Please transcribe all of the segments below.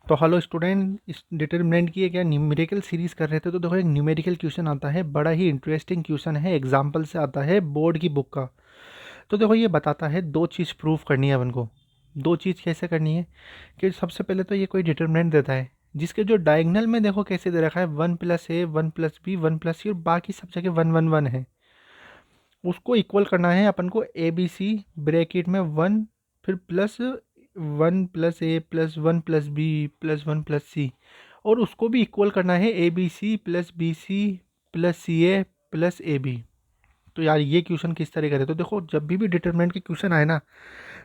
तो hello student, इस determinant की एक न्यूमेरिकल सीरीज़ कर रहे थे। तो देखो एक न्यूमेरिकल क्वेश्चन आता है, बड़ा ही इंटरेस्टिंग क्वेश्चन है, एग्जाम्पल से आता है बोर्ड की बुक का। तो देखो ये बताता है दो चीज़ प्रूफ करनी है अपन को। दो चीज़ कैसे करनी है कि सबसे पहले तो ये कोई डिटरमिनेंट देता है जिसके जो डायगनल में देखो कैसे दे रखा है 1+a 1+b 1+c और बाकी सब जगह 1 1 1 है। उसको इक्वल करना है अपन को ABC ब्रैकेट में 1 फिर प्लस 1+a+1+b+1+c और उसको भी इक्वल करना है ABC+BC+CA+AB। तो यार ये क्वेश्चन किस तरह करे, तो देखो जब भी डिटरमिनेंट के क्वेश्चन आए ना,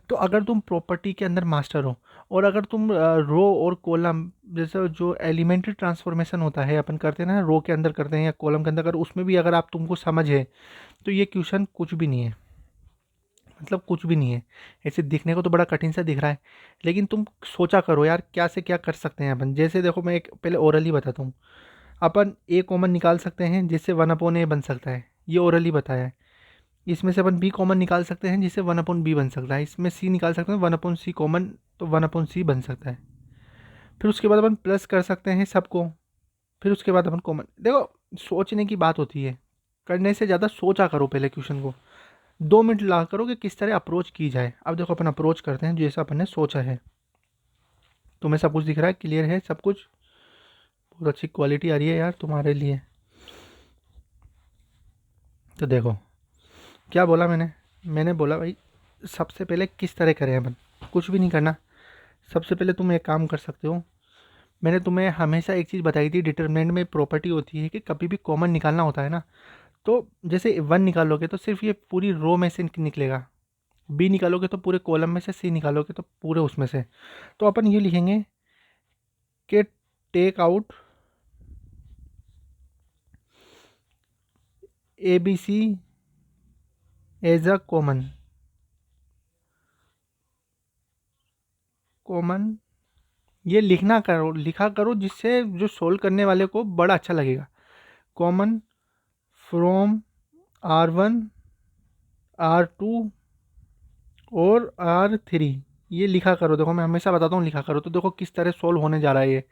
तो अगर तुम प्रॉपर्टी के अंदर मास्टर हो और अगर तुम रो और कॉलम जैसे जो एलिमेंट्री ट्रांसफॉर्मेशन होता है अपन करते हैं ना, रो के अंदर करते हैं या कॉलम के अंदर, अगर उसमें भी अगर आप तुमको समझ है तो ये क्वेश्चन कुछ भी नहीं है। मतलब कुछ भी नहीं है। ऐसे दिखने को तो बड़ा कठिन सा दिख रहा है, लेकिन तुम सोचा करो यार क्या से क्या कर सकते हैं अपन। जैसे देखो मैं एक पहले ओरली बताता हूँ। अपन ए कॉमन निकाल सकते हैं जिससे 1/a बन सकता है, ये ओरली बताया है। इसमें से अपन बी कॉमन निकाल सकते हैं जिससे 1/b बन सकता है। इसमें सी निकाल सकते हैं 1/c कॉमन, तो 1/c बन सकता है। फिर उसके बाद अपन प्लस कर सकते हैं सबको। फिर उसके बाद अपन कॉमन, देखो सोचने की बात होती है, करने से ज़्यादा सोचा करो पहले क्वेश्चन को। 2 मिनट लगा करो कि किस तरह अप्रोच की जाए। अब देखो अपन अप्रोच करते हैं जैसा अपन ने सोचा है। तुम्हें सब कुछ दिख रहा है, क्लियर है सब कुछ, बहुत अच्छी क्वालिटी आ रही है यार तुम्हारे लिए। तो देखो क्या बोला मैंने बोला भाई सबसे पहले किस तरह करें अपन, कुछ भी नहीं करना। सबसे पहले तुम एक काम कर सकते हो। मैंने तुम्हें हमेशा एक चीज़ बताई थी, डिटरमिनेंट में प्रॉपर्टी होती है कि कभी भी कॉमन निकालना होता है ना, तो जैसे 1 निकालोगे तो सिर्फ ये पूरी रो में से निकलेगा, बी निकालोगे तो पूरे कॉलम में से, सी निकालोगे तो पूरे उसमें से। तो अपन ये लिखेंगे कि take out A B C as a common. Common ये लिखा करो जिससे जो सोल्व करने वाले को बड़ा अच्छा लगेगा। कॉमन फ्रॉम R1 R2 और R3, ये लिखा करो। देखो मैं हमेशा बताता हूँ लिखा करो, तो देखो किस तरह सोल्व होने जा रहा है ये।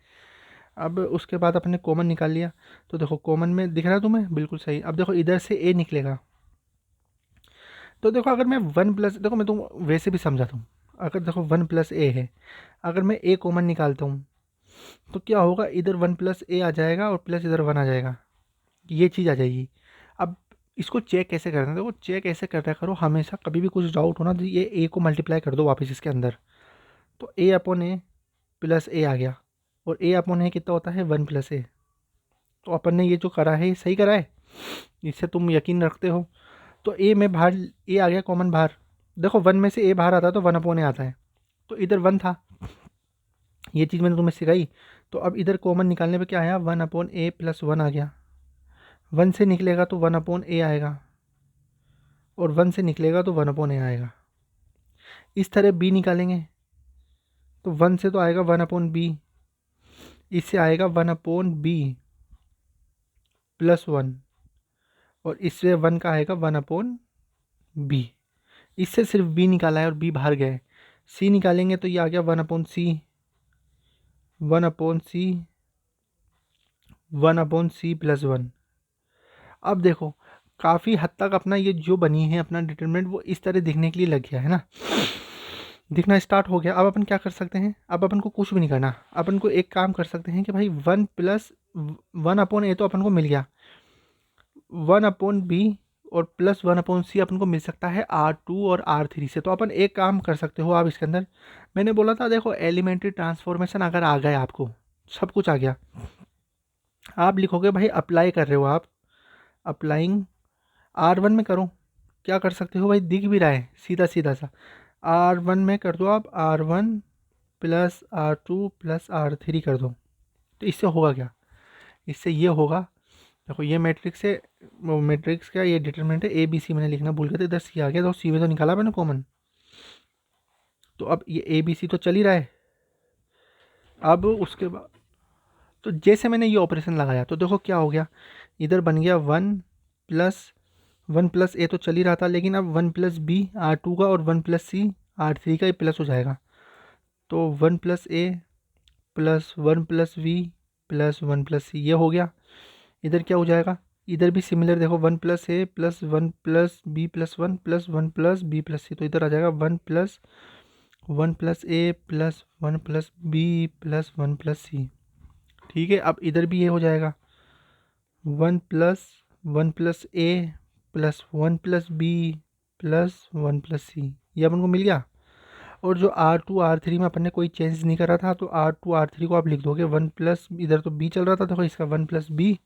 अब उसके बाद अपने कॉमन निकाल लिया, तो देखो कॉमन में दिख रहा है तुम्हें, बिल्कुल सही। अब देखो इधर से ए निकलेगा, तो देखो अगर मैं 1+, देखो मैं तुम वैसे भी समझाता हूँ। अगर देखो 1+a है, अगर मैं ए कॉमन निकालता हूँ तो क्या होगा, इधर 1+a आ जाएगा और प्लस इधर 1 आ जाएगा, ये चीज़ आ जाएगी। अब इसको चेक कैसे करना है, देखो चेक ऐसे करना करो हमेशा, कभी भी कुछ डाउट होना तो ये ए को मल्टीप्लाई कर दो वापस इसके अंदर। तो a/a+a आ गया, और a/a कितना होता है 1+a। तो अपन ने ये जो करा है ये सही करा है, इससे तुम यकीन रखते हो। तो ए में बाहर ए आ गया कॉमन बाहर। देखो 1 में से ए बाहर आता है तो 1/a आता है, तो इधर 1 था, ये चीज़ मैंने तुम्हें सिखाई। तो अब इधर कॉमन निकालने पे क्या आया, 1/a+1 आ गया। 1 से निकलेगा तो 1/a आएगा, और 1 से निकलेगा तो 1/a आएगा। इस तरह बी निकालेंगे तो 1 से तो आएगा 1/b, इससे आएगा 1/b+1, और इससे 1 का आएगा 1/b। इससे सिर्फ बी निकाला है और बी बाहर गए। सी निकालेंगे तो ये आ गया 1/c, 1/c, 1/c+1। अब देखो काफ़ी हद तक अपना ये जो बनी है अपना डिटरमिनेंट वो इस तरह दिखने के लिए लग गया है ना, दिखना स्टार्ट हो गया। अब अपन क्या कर सकते हैं, अब अपन को कुछ भी नहीं करना। अपन को एक काम कर सकते हैं कि भाई 1+1/a तो अपन को मिल गया, 1/b और +1/c अपन को मिल सकता है R2 और R3 से। तो अपन एक काम कर सकते हो आप इसके अंदर, मैंने बोला था देखो एलिमेंट्री ट्रांसफॉर्मेशन अगर आ गए आपको, सब कुछ आ गया, आप लिखोगे भाई अप्लाई कर रहे हो आप, अप्लाइंग R1 में करो। क्या कर सकते हो भाई, दिख भी रहा है सीधा सीधा सा, R1 में कर दो आप R1 plus R2 plus R3 कर दो। तो इससे होगा क्या, इससे ये होगा, देखो ये मैट्रिक्स है, वो मैट्रिक्स का ये डिटरमिनेंट है ए बी सी, मैंने लिखना भूल गया था, इधर सी आ गया, तो सी में तो निकाला मैंने कॉमन। तो अब ये ए बी सी तो चल ही रहा है। अब उसके बाद तो जैसे मैंने ये ऑपरेशन लगाया तो देखो क्या हो गया, इधर बन गया 1+1+a तो चल ही रहा था, लेकिन अब 1+b R2 का और 1+c R3 का ये प्लस हो जाएगा। तो 1+a plus 1 plus b plus 1 plus c, ये हो गया। इधर क्या हो जाएगा, इधर भी सिमिलर देखो 1 plus a plus 1 plus B plus 1 plus 1 plus B plus c, तो इधर आ जाएगा 1 plus a plus 1 plus B plus 1 plus c. ठीक है, अब इधर भी ये हो जाएगा 1 plus a plus 1 plus B plus 1 plus c, ये अपन को मिल गया। और जो R2 R3 में अपन ने कोई चेंज नहीं करा था, तो R2 R3 को आप लिख दोगे 1 प्लस, इधर तो b चल रहा था, देखो इसका 1 प्लस बी,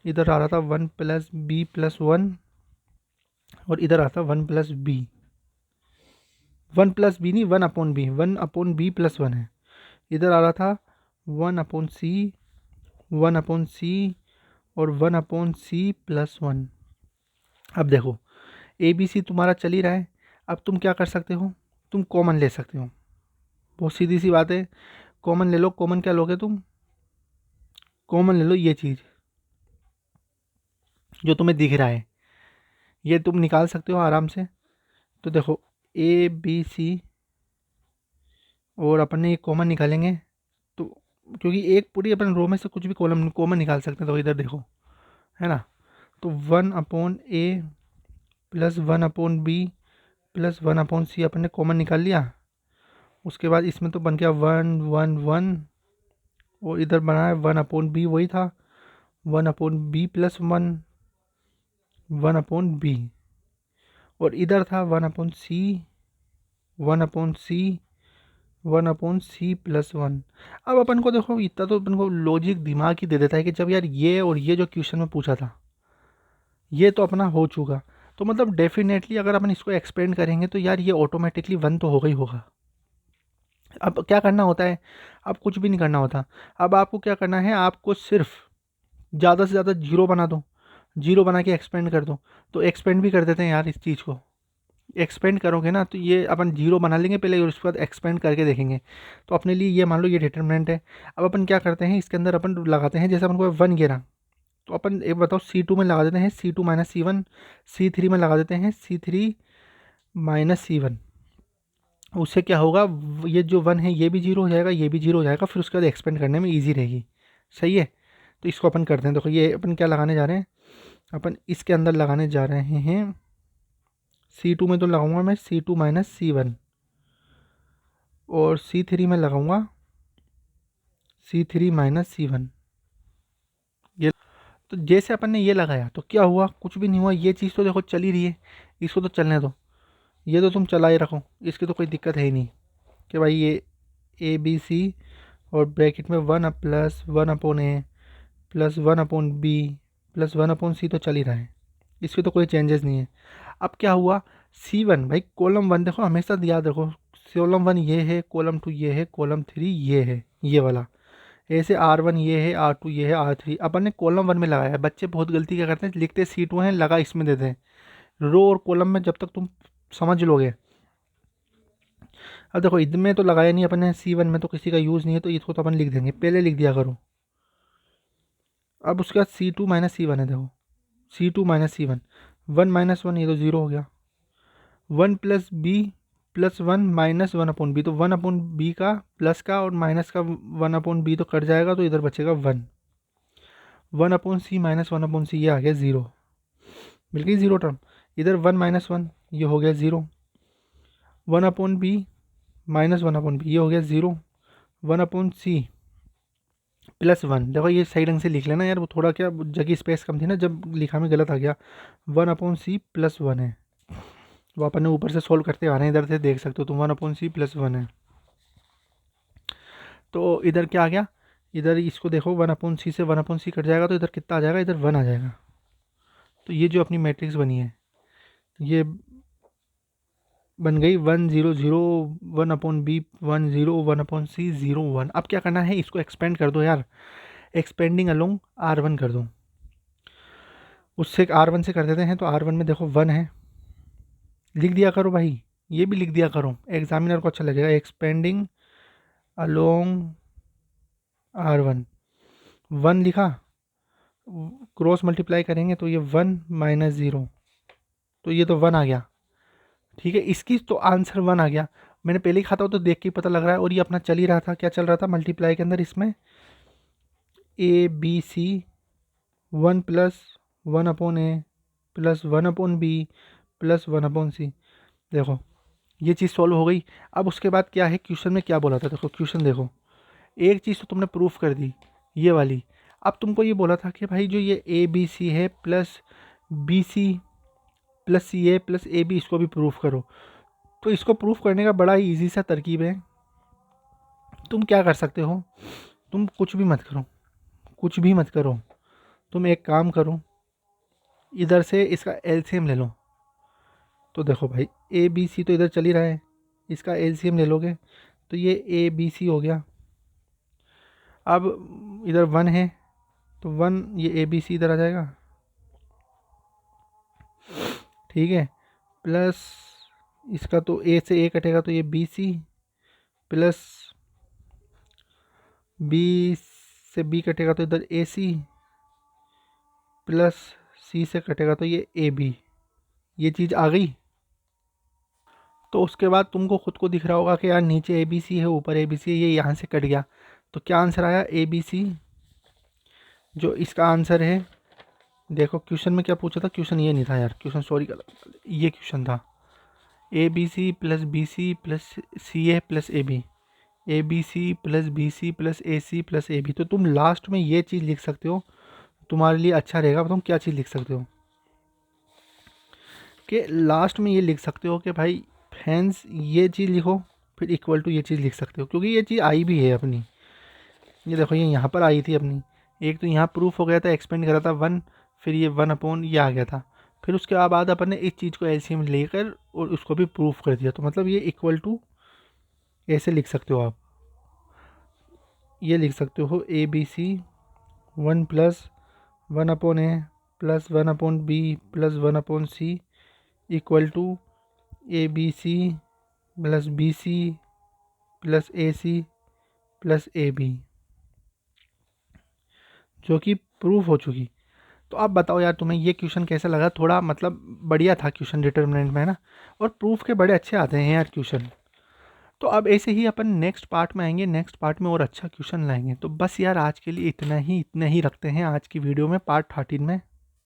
इधर आ रहा था 1 प्लस बी प्लस 1, और इधर आता 1 प्लस बी, 1 प्लस बी नहीं 1 upon B, 1 upon B plus 1 है। इधर आ रहा था 1 अपॉन सी, 1 अपॉन सी और 1 अपॉन सी प्लस 1। अब देखो ए बी सी तुम्हारा चल ही रहा है, अब तुम क्या कर सकते हो, तुम कॉमन ले सकते हो, बहुत सीधी सी बात है, कॉमन ले लो। कॉमन क्या लोगे तुम, कॉमन ले लो ये चीज़ जो तुम्हें दिख रहा है, ये तुम निकाल सकते हो आराम से। तो देखो ए बी सी और अपन ने ये कॉमन निकालेंगे, तो क्योंकि एक पूरी अपन रो में से कुछ भी कॉलम कॉमन निकाल सकते हैं, तो इधर देखो है ना, तो 1 upon a plus 1 upon B plus 1 upon c अपन ने कॉमन निकाल लिया। उसके बाद इसमें तो बन गया 1 1 1, और इधर बना है 1 अपॉन बी, वही था 1 upon B plus 1 1 upon B, और इधर था 1 upon C 1 upon C 1 upon C plus 1। अब अपन को देखो इतना तो अपन को लॉजिक दिमाग ही दे देता है कि जब यार ये और ये जो क्वेश्चन में पूछा था ये तो अपना हो चुका, तो मतलब डेफिनेटली अगर अपन इसको एक्सपेंड करेंगे तो यार ये ऑटोमेटिकली 1 तो होगा ही होगा। अब क्या करना होता है, अब कुछ भी नहीं करना होता, अब आपको क्या करना है, आपको सिर्फ ज़्यादा से ज़्यादा जीरो बना दो, जीरो बना के एक्सपेंड कर दो। तो एक्सपेंड भी कर देते हैं यार इस चीज़ को, एक्सपेंड करोगे ना तो ये अपन जीरो बना लेंगे पहले और उसके बाद एक्सपेंड करके देखेंगे। तो अपने लिए ये मान लो ये डिटर्मिनेंट है। अब अपन क्या करते हैं, इसके अंदर अपन लगाते हैं, जैसे अपन को 1 गिरा तो अपन एक बताओ C2 में लगा देते हैं C2 माइनस C1, C3 में लगा देते हैं C3 माइनस C1। उससे क्या होगा, ये जो 1 है ये भी जीरो हो जाएगा, ये भी जीरो हो जाएगा, फिर उसके बाद एक्सपेंड करने में ईजी रहेगी। सही है, तो इसको अपन करते हैं। देखो ये अपन क्या लगाने जा रहे हैं, अपन इसके अंदर लगाने जा रहे हैं C2 में तो लगाऊंगा मैं C2 माइनस C1, और C3 में लगाऊंगा C3 माइनस C1। ये तो जैसे अपन ने ये लगाया तो क्या हुआ, कुछ भी नहीं हुआ, ये चीज़ तो देखो चल ही रही है, इसको तो चलने दो, ये तो तुम चला ही रखो, इसकी तो कोई दिक्कत है ही नहीं कि भाई ये ए बी सी और ब्रैकेट में 1 plus 1 upon a plus 1 upon B plus 1 upon c तो चल ही रहा है, इसकी तो कोई चेंजेस नहीं है। अब क्या हुआ, C1 भाई कॉलम 1 देखो हमेशा याद रखो, कॉलम 1 ये है, कॉलम 2 ये है, कॉलम 3 ये है, ये वाला ऐसे R1 ये है, R2 ये है, R3 अपन ने कॉलम 1 में लगाया है। बच्चे बहुत गलती क्या करते हैं, लिखते C2 है लगा इसमें देते हैं, रो और कॉलम में जब तक तुम समझ लोगे। अब देखो इनमें तो लगाया नहीं अपन ने, C1 में तो किसी का यूज़ नहीं है, तो इसको तो अपन लिख देंगे, पहले लिख दिया करो। अब उसके बाद C2 माइनस C1 है, देखो C2 माइनस C1, 1 माइनस 1 ये तो ज़ीरो हो गया, 1 plus B plus 1 minus 1 upon B, तो 1 अपॉन बी का प्लस का और माइनस का 1 अपॉन बी तो कट जाएगा, तो इधर बचेगा 1, 1 अपॉन सी माइनस 1 अपॉन सी, ये आ गया ज़ीरो, मिल गई ज़ीरो टर्म। इधर 1 माइनस 1 ये हो गया zero, 1 upon B minus 1 upon B ये हो गया ज़ीरो, 1 अपॉन सी प्लस 1, देखो ये सही ढंग से लिख लेना यार, वो थोड़ा क्या जगह स्पेस कम थी ना जब लिखा में गलत आ गया, 1 अपॉन सी प्लस 1 है, वो अपन ने ऊपर से सोल्व करते आ रहे हैं, इधर से देख सकते हो तुम 1 अपॉन सी प्लस 1 है। तो इधर क्या आ गया, इधर इसको देखो 1 अपॉन सी से 1 अपॉन सी कट जाएगा, तो इधर कितना आ जाएगा, इधर 1 आ जाएगा। तो ये जो अपनी मैट्रिक्स बनी है ये बन गई 1 0 0 1 अपॉन बी 1 0 1 अपॉन सी 0 1। अब क्या करना है, इसको एक्सपेंड कर दो यार, एक्सपेंडिंग अलोंग R1 कर दो, उससे R1 से कर देते हैं, तो R1 में देखो 1 है, लिख दिया करो भाई, ये भी लिख दिया करो, एग्जामिनर को अच्छा लगेगा, एक्सपेंडिंग अलोंग R1, 1 लिखा, क्रॉस मल्टीप्लाई करेंगे तो ये 1 माइनस 0, तो ये तो 1 आ गया। ठीक है, इसकी तो आंसर 1 आ गया। मैंने पहले ही खाता हो तो देख के ही पता लग रहा है। और ये अपना चल ही रहा था, क्या चल रहा था मल्टीप्लाई के अंदर, इसमें A B C 1 plus 1/a plus 1/b plus 1/c। देखो ये चीज़ सॉल्व हो गई। अब उसके बाद क्या है, क्वेश्चन में क्या बोला था, देखो क्वेश्चन देखो, एक चीज़ तो तुमने प्रूफ कर दी ये वाली। अब तुमको ये बोला था कि भाई जो ये ए बी सी है plus B C plus C A plus A B, इसको भी प्रूफ करो। तो इसको प्रूफ करने का बड़ा ही ईजी सा तरकीब है। तुम क्या कर सकते हो, तुम कुछ भी मत करो, कुछ भी मत करो, तुम एक काम करो, इधर से इसका एलसीएम ले लो। तो देखो भाई ए बी सी तो इधर चल ही रहा है, इसका एलसीएम ले लोगे तो ये ए बी सी हो गया। अब इधर 1 है तो 1 ये ए बी सी इधर आ जाएगा, ठीक है। प्लस इसका तो ए से ए कटेगा तो ये बी सी, प्लस बी से बी कटेगा तो इधर ए सी, प्लस सी से कटेगा तो ये ए बी। ये चीज़ आ गई। तो उसके बाद तुमको खुद को दिख रहा होगा कि यार नीचे ए बी सी है, ऊपर ए बी सी है, ये यहाँ से कट गया। तो क्या आंसर आया, ए बी सी। जो इसका आंसर है, देखो क्वेश्चन में क्या पूछा था, क्वेश्चन ये नहीं था यार, क्वेश्चन सॉरी गलत, ये क्वेश्चन था A B C plus B C plus C A plus A B, A B C plus B C plus A C plus A B. तो तुम लास्ट में ये चीज़ लिख सकते हो, तुम्हारे लिए अच्छा रहेगा। तुम क्या चीज़ लिख सकते हो कि लास्ट में ये लिख सकते हो कि भाई फैंस, ये चीज़ लिखो, फिर इक्वल टू ये चीज़ लिख सकते हो, क्योंकि ये चीज़ आई भी है अपनी। ये देखो ये यहाँ पर आई थी अपनी, एक तो यहाँ प्रूफ हो गया था, एक्सपेंड करा था 1, फिर ये 1/, ये आ गया था। फिर उसके बाद अपन ने इस चीज़ को एलसीएम लेकर और उसको भी प्रूफ कर दिया। तो मतलब ये इक्वल टू ऐसे लिख सकते हो आप, ये लिख सकते हो A B C 1 plus 1/a plus 1/b plus 1/c equal to A B C plus B C plus A C plus A B, जो कि प्रूफ हो चुकी। तो आप बताओ यार तुम्हें ये क्वेश्चन कैसा लगा, थोड़ा मतलब बढ़िया था क्वेश्चन डिटर्मिनेंट में, है ना। और प्रूफ के बड़े अच्छे आते हैं यार क्वेश्चन। तो अब ऐसे ही अपन नेक्स्ट पार्ट में आएंगे, नेक्स्ट पार्ट में और अच्छा क्वेश्चन लाएंगे। तो बस यार आज के लिए इतना ही रखते हैं आज की वीडियो में, पार्ट 13 में।